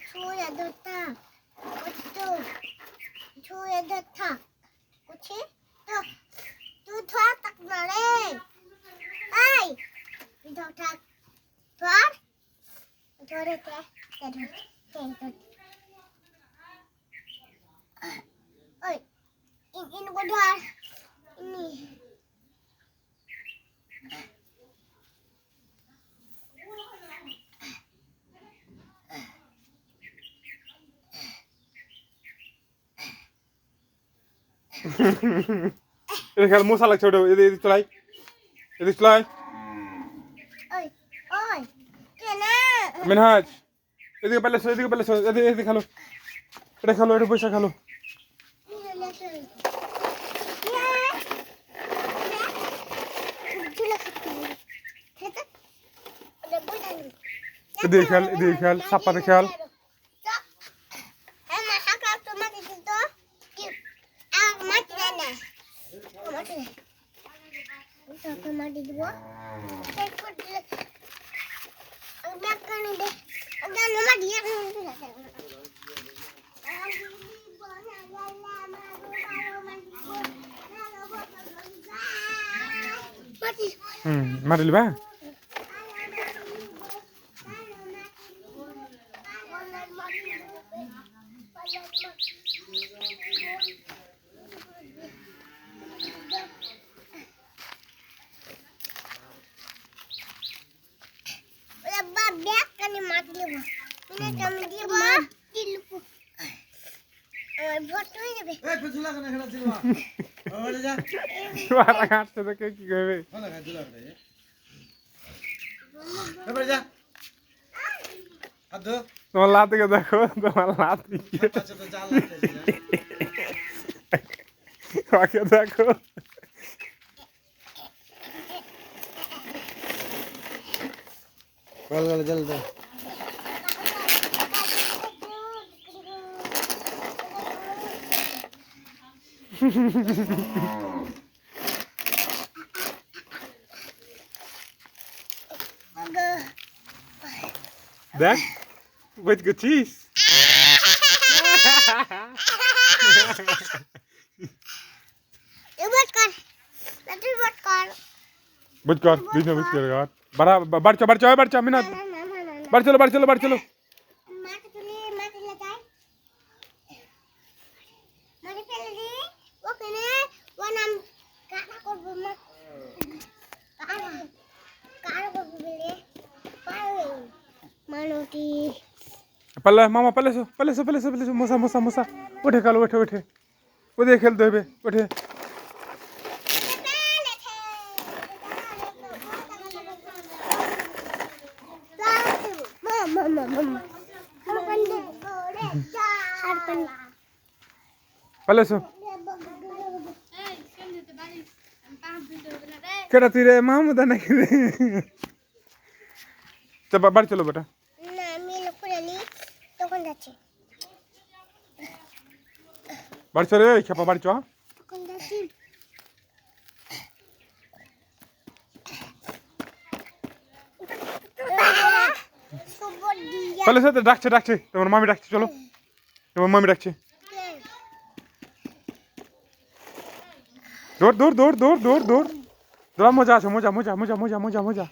ছুঁয়ে ধরতা কত ছুঁয়ে ধরতা কুছি তো তুই ধর তাক না রে এই তুই ধর থাক ধর ধরে তে ধর ওই ইন को ধর ইনি এটা খেল মশা লাগছে ওটা এদিকে চলাই এদিকে চলাই ওই ওই কেনা মিনহাজ এদিকে পেলেছো এদিকে খেলো এটা খেলো এটা পয়সা খেলো এদিকে খেল সাপ্পাতে খেল মাটি দিব তারপর ব্যাগখানে দে মাটি মাটি লিবা ব্যাগখানে মাটি দিব তুমি দিব মাটি লিব ভর্তি হয়ে যাবে এই ফুচুলা কেন খেলা ছিল ওরে যা মারা কাটতে তো কি করবে ভালো খাজুলা করে এবারে যা আদো তোমার লাতিকে দেখো তোমার লাতি আচ্ছা তো জাল লাগতেছে ওকে দেখো বল বল জল দে দেখ with good cheese এবার কর তুই বট কর বুঝ কর বিজ না বুঝ কর यार बड़ा बढ़ चा मिनट बढ़ चलो মাটি তুলি মাটি লাগাই মাটি ফেলে দি ওখানে ও নাম কাটা করব মা কাটা করব বলে পারে মানটি पल्ले मामा पल्ले सो मोसा उठे कालो उठे वो देख खेलते हुए उठे पल्ले सो केड़ा तीरे मामू दा नहीं चल बढ़ चलो बेटा না আমি লকুরানি তখন যাচ্ছি बढ़ चलो ए खेपा बढ़ चो তখন যাচ্ছি সুবর দিয়া पल्ले से डाकছে তোমার মামি ডাকছে চলো তোমার মামি ডাকছে দৌড় দৌড় মজা আছে মজা